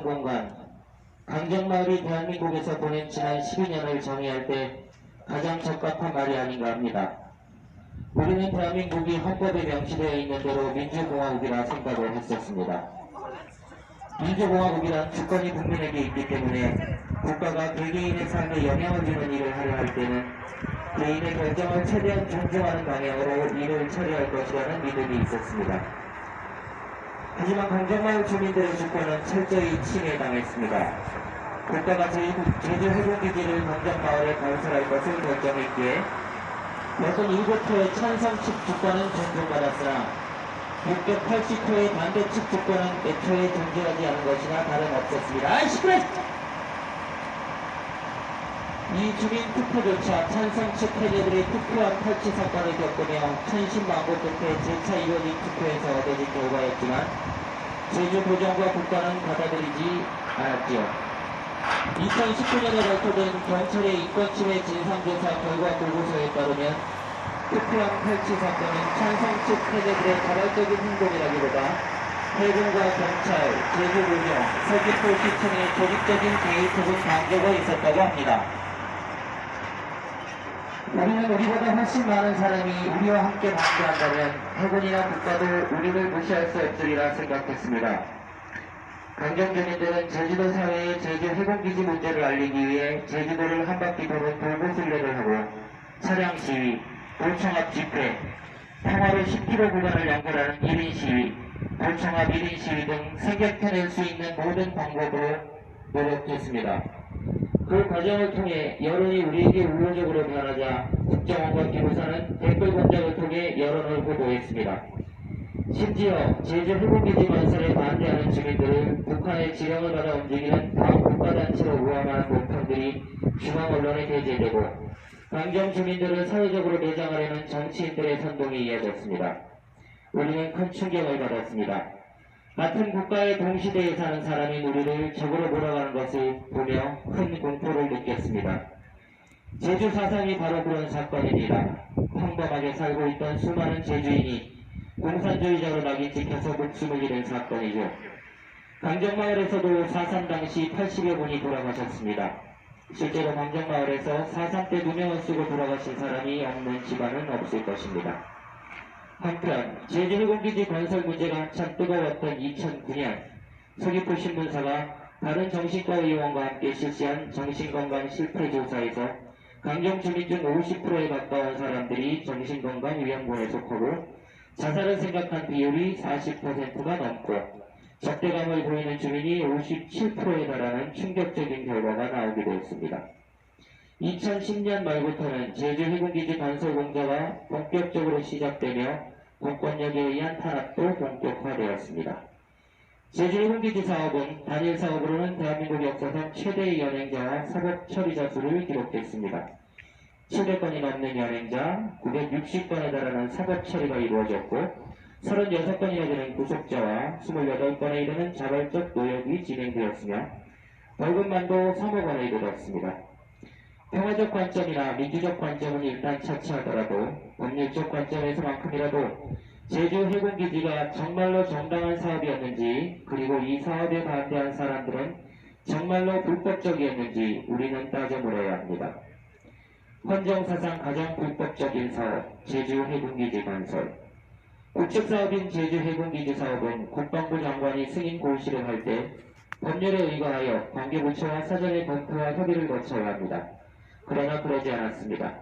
모든 공간, 강정마을이 대한민국에서 보낸 지난 12년을 정의할 때 가장 적합한 말이 아닌가 합니다. 우리는 대한민국이 헌법에 명시되어 있는 대로 민주공화국이라 생각을 했었습니다. 민주공화국이란 주권이 국민에게 있기 때문에 국가가 개개인의 삶에 영향을 주는 일을 하려 할 때는 개인의 결정을 최대한 존중하는 방향으로 일을 처리할 것이라는 믿음이 있었습니다. 하지만 강정마을 주민들의 주권은 철저히 침해당했습니다. 국가가 제주 해군기지를 강정마을에 건설할 것을 결정했기에 여섯 7호의 찬성측 주권은 존중받았으나 680호의 반대측 주권은 애초에 존재하지 않은 것이나 다름없었습니다. 시끄러! 이 주민 투표조차 찬성측 패배들의 투표와 탈취 사건을 겪으며 천신만고 끝에 재차 이뤄진 투표에서 얻어진 결과였지만 제주 도정과 국가는 받아들이지 않았지요. 2019년에 발표된 경찰의 인권침해 진상조사 결과 보고서에 따르면 투표함 탈취 사건은 찬성측 패배들의 자발적인 행동이라기보다 해군과 경찰, 제주도정, 서귀포시청의 조직적인 개입 혹은 강조가 있었다고 합니다. 우리는 우리보다 훨씬 많은 사람이 우리와 함께 반대한다면 해군이나 국가도 우리를 무시할 수 없으리라 생각했습니다. 강정주민들은 제주도 사회에 제주 해군기지 문제를 알리기 위해 제주도를 한 바퀴 도는 돌고순례를 하고 차량 시위, 도청 앞 집회, 평화로 10km 구간을 연결하는 1인 시위, 도청 앞 1인 시위 등 생각해낼 수 있는 모든 방법으로 노력했습니다. 그 과정을 통해 여론이 우리에게 우호적으로 변하자 국정원과 기무사는 댓글 공작을 통해 여론을 보도했습니다. 심지어 제주 해군기지 건설에 반대하는 주민들을 북한의 지령을 받아 움직이는 반국가단체로 우함하는 논평들이 중앙 언론에 게재되고 강정 주민들을 사회적으로 내장하려는 정치인들의 선동이 이어졌습니다. 우리는 큰 충격을 받았습니다. 같은 국가의 동시대에 사는 사람이 우리를 적으로 몰아가는 것을 보며 큰 공포를 느꼈습니다. 제주 4.3이 바로 그런 사건입니다. 평범하게 살고 있던 수많은 제주인이 공산주의자로 낙인 찍혀서 목숨을 잃은 사건이죠. 강정마을에서도 4.3 당시 80여 분이 돌아가셨습니다. 실제로 강정마을에서 4.3 때 누명을 쓰고 돌아가신 사람이 없는 집안은 없을 것입니다. 한편 제주 해군기지 건설 문제가 한참 뜨거웠던 2009년 서귀포 신문사가 다른 정신과 의원과 함께 실시한 정신건강 실태조사에서 강정 주민 중 50%에 가까운 사람들이 정신건강위험군에 속하고 자살을 생각한 비율이 40%가 넘고 적대감을 보이는 주민이 57%에 달하는 충격적인 결과가 나오기도 했습니다. 2010년 말부터는 제주 해군기지 건설 공사가 본격적으로 시작되며 공권력에 의한 탄압도 본격화되었습니다. 제주 해군기지 사업은 단일 사업으로는 대한민국 역사상 최대의 연행자와 사법 처리자 수를 기록했습니다. 700건이 넘는 연행자, 960건에 달하는 사법 처리가 이루어졌고 36건이나 되는 구속자와 28건에 이르는 자발적 노역이 진행되었으며 벌금만도 3억 원에 이르렀습니다. 평화적 관점이나 민주적 관점은 일단 차치하더라도 법률적 관점에서만큼이라도 제주 해군기지가 정말로 정당한 사업이었는지 그리고 이 사업에 반대한 사람들은 정말로 불법적이었는지 우리는 따져 물어야 합니다. 헌정사상 가장 불법적인 사업, 제주 해군기지 건설. 국책사업인 제주 해군기지 사업은 국방부 장관이 승인 고시를 할 때 법률에 의거하여 관계부처와 사전에 검토와 협의를 거쳐야 합니다. 그러나 그러지 않았습니다.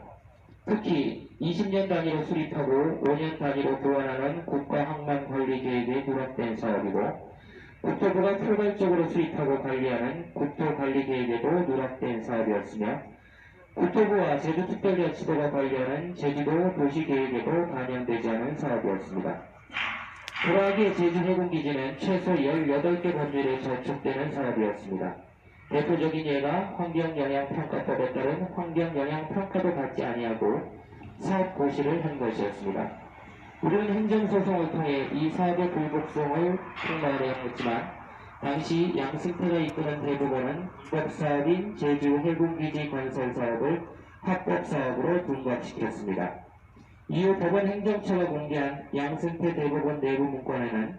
특히 20년 단위로 수립하고 5년 단위로 보완하는 국가항만관리계획에 누락된 사업이고 국토부가 포괄적으로 수립하고 관리하는 국토관리계획에도 누락된 사업이었으며 국토부와 제주특별자치도가 관리하는 제주도 도시계획에도 반영되지 않은 사업이었습니다. 그러하기에 제주 해군기지는 최소 18개 법률에 저촉되는 사업이었습니다. 대표적인 예가 환경영향평가법에 따른 환경영향평가도 받지 아니하고 사업 고시를 한 것이었습니다. 우리는 행정소송을 통해 이 사업의 불복종을 폭로하려 했지만 당시 양승태가 이끄는 대법원은 합법사업인 제주 해군기지 건설 사업을 합법사업으로 둔갑시켰습니다. 이후 법원 행정처가 공개한 양승태 대법원 내부 문건에는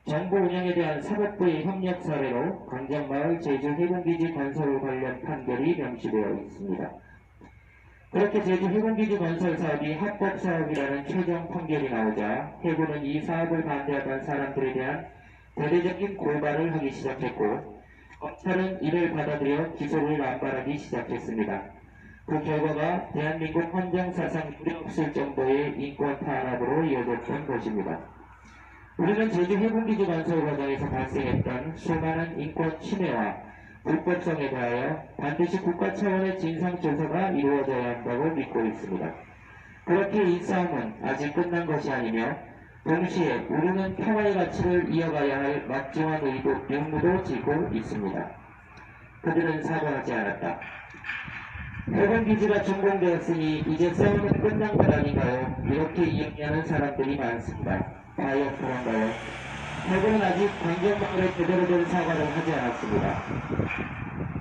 정부 운영에 대한 사법부의 협력 사례로 강정마을 제주 해군기지 건설 관련 판결이 명시되어 있습니다. 그렇게 제주 해군기지 건설 사업이 합법사업이라는 최종 판결이 나오자 해군은 이 사업을 반대하던 사람들에 대한 대대적인 고발을 하기 시작했고 검찰은 이를 받아들여 기소를 남발하기 시작했습니다. 그 결과가 대한민국 헌정사상 유례없을 정도의 인권 탄압으로 이어졌던 것입니다. 우리는 제주 해군기지 건설 과정에서 발생했던 수많은 인권 침해와 불법성에 대하여 반드시 국가 차원의 진상조사가 이루어져야 한다고 믿고 있습니다. 그렇게 이 싸움은 아직 끝난 것이 아니며 동시에 우리는 평화의 가치를 이어가야 할 막중한 의무도 지고 있습니다. 그들은 사과하지 않았다. 해군기지가 준공되었으니 이제 싸움은 끝난 것 아닌가요? 이렇게 이야기하는 사람들이 많습니다. 과연 그런가요? 해군은 아직 강정마을에 제대로 된 사과를 하지 않았습니다.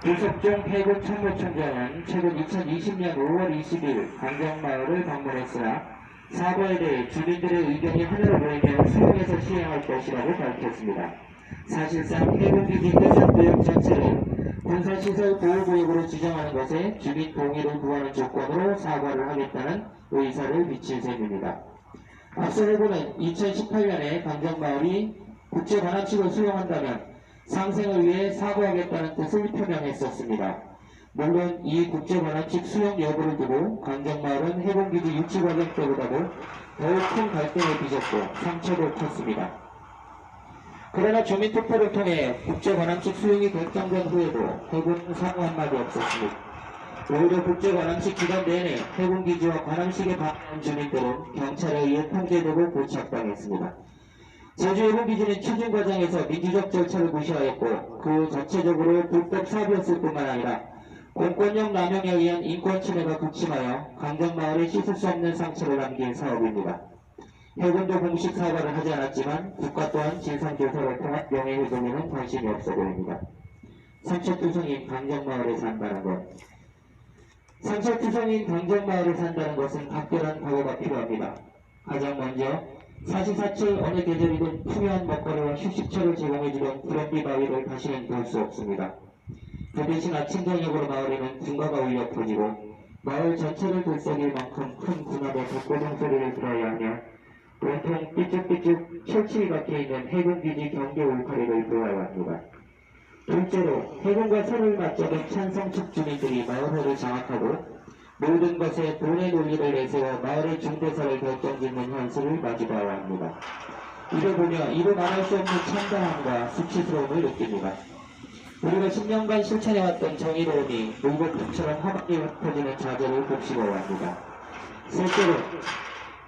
조석종 해군 참모총장은 최근 2020년 5월 20일 강정마을을 방문했으나 사과에 대해 주민들의 의견이 하나로 모이면 수용해서 시행할 것이라고 밝혔습니다. 사실상 해군기지 해상구역 전체를 군사시설 보호구역으로 지정하는 것에 주민 동의를 구하는 조건으로 사과를 하겠다는 의사를 비친 셈입니다. 앞서 해군은 2018년에 강정마을이 국제관함식을 수용한다면 상생을 위해 사과하겠다는 뜻을 표명했었습니다. 물론 이 국제관함식 수용 여부를 두고 강정마을은 해군기지 유치 과정 때보다도 더욱 큰 갈등을 빚었고 상처도 컸습니다. 그러나 주민투표를 통해 국제관함식 수용이 결정된 후에도 해군은 사과 한마디 없었습니다. 오히려 국제관함식 기간 내내 해군기지와 관함식에 반대한 주민들은 경찰에 의해 통제되고 고착당했습니다. 제주 해군기지는 추진 과정에서 민주적 절차를 무시하였고 그 전체적으로 불법 사업이었을 뿐만 아니라 공권력 남용에 의한 인권 침해가 극심하여 강정마을에 씻을 수 없는 상처를 남긴 사업입니다. 해군도 공식 사과를 하지 않았지만 국가 또한 진상조사를 통한 명예훼손에는 관심이 없어 보입니다. 상처투성인 강정마을에 산다는 것. 상처투성인 강정마을에 산다는 것은 각별한 각오가 필요합니다. 가장 먼저 사시사철 어느 계절이든 풍요한 먹거리와 휴식처를 제공해주던 구렁비 바위를 다시는 볼 수 없습니다. 그 대신 아침 저녁으로 마을에는 군가가 울려 퍼지고 마을 전체를 들썩일 만큼 큰 군함의 덕고동 소리를 들어야 하며 온통 삐쭉삐쭉 철칠이 박혀있는 해군기지 경계 울타리를 보아야 합니다. 둘째로 해군과 서로를 맞잡은 찬성측 주민들이 마을회를 장악하고 모든 것에 돈의 논리를 내세워 마을의 중대사를 결정짓는 현실을 마주봐야 합니다. 이를 보며 이루 말할 수 없는 참담함과 수치스러움을 느낍니다. 우리가 10년간 실천해왔던 정의로움이 물거품처럼 화막이 흩어지는 자재를 곱씹어야 합니다. 셋째로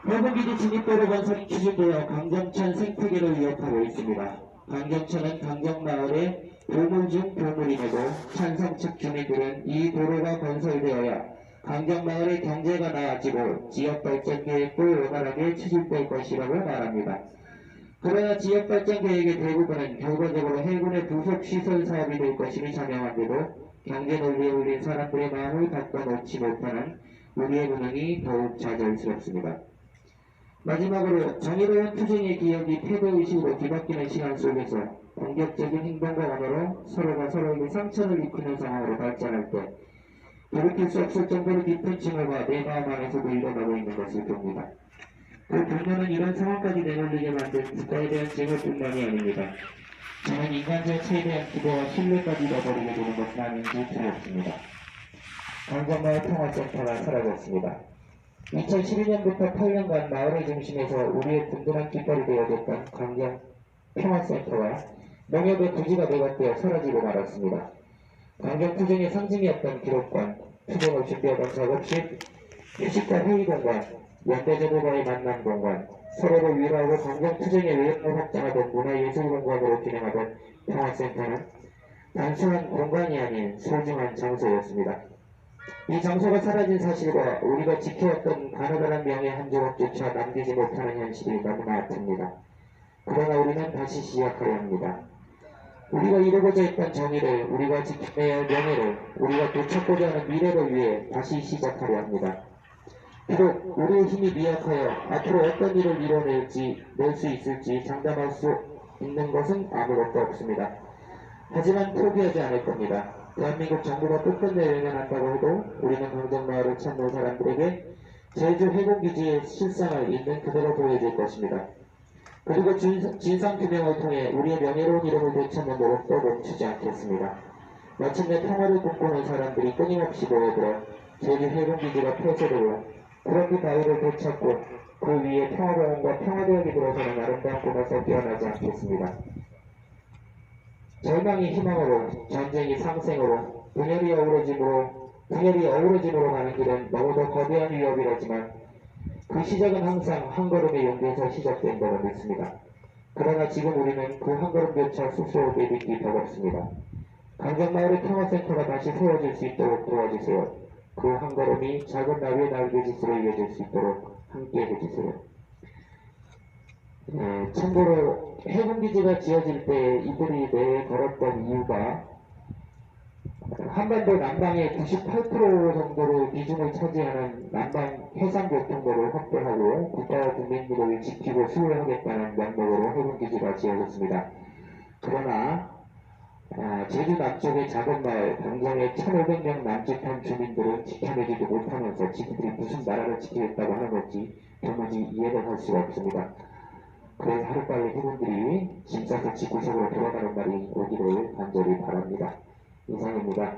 해군기지 진입도로 건설이 추진되어 강정천 생태계를 위협하고 있습니다. 강정천은 강정마을의 보물 중 보물임에도 찬성측 주민들은 이 도로가 건설되어야 강정마을의 경제가 나아지고 지역발전 계획도 원활하게 추진될 것이라고 말합니다. 그러나 지역발전 계획의 대부분은 결과적으로 해군의 부속시설 사업이 될 것임이 자명한데도 경제 논리에 울린 사람들의 마음을 바꿔놓지 못하는 우리의 무능이 더욱 좌절스럽습니다. 마지막으로 정의로운 투쟁의 기억이 패배의식으로 뒤바뀌는 시간 속에서 공격적인 행동과 언어로 서로가 서로에게 상처를 입히는 상황으로 발전할 때 돌이킬 수 없을 정도로 깊은 징후가 내 마음 안에서도 일어나고 있는 것을 봅니다. 그 분노는 이런 상황까지 내몰리게 만든 국가에 대한 징후뿐만이 아닙니다. 저는 인간적 최대한 기대와 신뢰까지 잃어버리게 되는 것은 아닌지 두렵습니다. 강정마을 평화센터가 사라졌습니다. 2012년부터 8년간 마을의 중심에서 우리의 든든한 깃발이 되어줬던 강정 평화센터와 농협의 부지가 매각되어 사라지고 말았습니다. 강정 투쟁의 상징이었던 기록관, 투쟁을 준비하던 작업실, 휴식과 회의 공간, 연대제도과의 만남 공간, 서로를 위로하고 강정 투쟁의 외형을 확장하던 문화예술 공간으로 진행하던 평화센터는 단순한 공간이 아닌 소중한 장소였습니다. 이 장소가 사라진 사실과 우리가 지켜왔던 가느다란 명예 한 조각조차 남기지 못하는 현실이 너무나 아픕니다. 그러나 우리는 다시 시작하려 합니다. 우리가 이루고자 했던 정의를, 우리가 지켜내야 할 명예를, 우리가 되찾고자 하는 미래를 위해 다시 시작하려 합니다. 비록 우리의 힘이 미약하여 앞으로 어떤 일을 이뤄낼 수 있을지 장담할 수 있는 것은 아무것도 없습니다. 하지만 포기하지 않을 겁니다. 대한민국 정부가 끝끝내 외면한다고 해도 우리는 강정마을을 찾는 사람들에게 제주 해군기지의 실상을 있는 그대로 보여줄 것입니다. 그리고 진상규명을 통해 우리의 명예로운 이름을 되찾는 노력도 멈추지 않겠습니다. 마침내 평화를 꿈꾸는 사람들이 끊임없이 모여들어 제주 해군기지가 폐쇄되고 구렁기 바위를 되찾고 그 위에 평화병원과 평화대학이 들어서는 아름다운 꿈에서 깨어나지 않겠습니다. 절망이 희망으로, 전쟁이 상생으로, 분열이 어우러짐으로 가는 길은 너무도 거대한 위협이라지만 그 시작은 항상 한 걸음의 용기에서 시작된다고 믿습니다. 그러나 지금 우리는 그 한 걸음조차 스스로에게 믿기 버겁습니다. 강정마을의 평화센터가 다시 세워질 수 있도록 도와주세요. 그 한 걸음이 작은 나비의 날개짓으로 이어질 수 있도록 함께 해주세요. 참고로 해군기지가 지어질 때 이들이 내걸었던 이유가 한반도 남방의 98% 정도로 비중을 차지하는 남방 해상교통로를 확대하고 국가와 국민들을 지키고 수호하겠다는 명목으로 해군기지가 지어졌습니다. 그러나 제주 남쪽의 작은 마을 강정의 1,500명 남짓한 주민들은 지켜내지도 못하면서 지들이 무슨 나라를 지키겠다고 하는 건지 도무지 이해를 할 수가 없습니다. 그래서 하루빨리 해군들이 짐 싸서 집구석으로 돌아가는 날이 오기를 간절히 바랍니다. 이상입니다.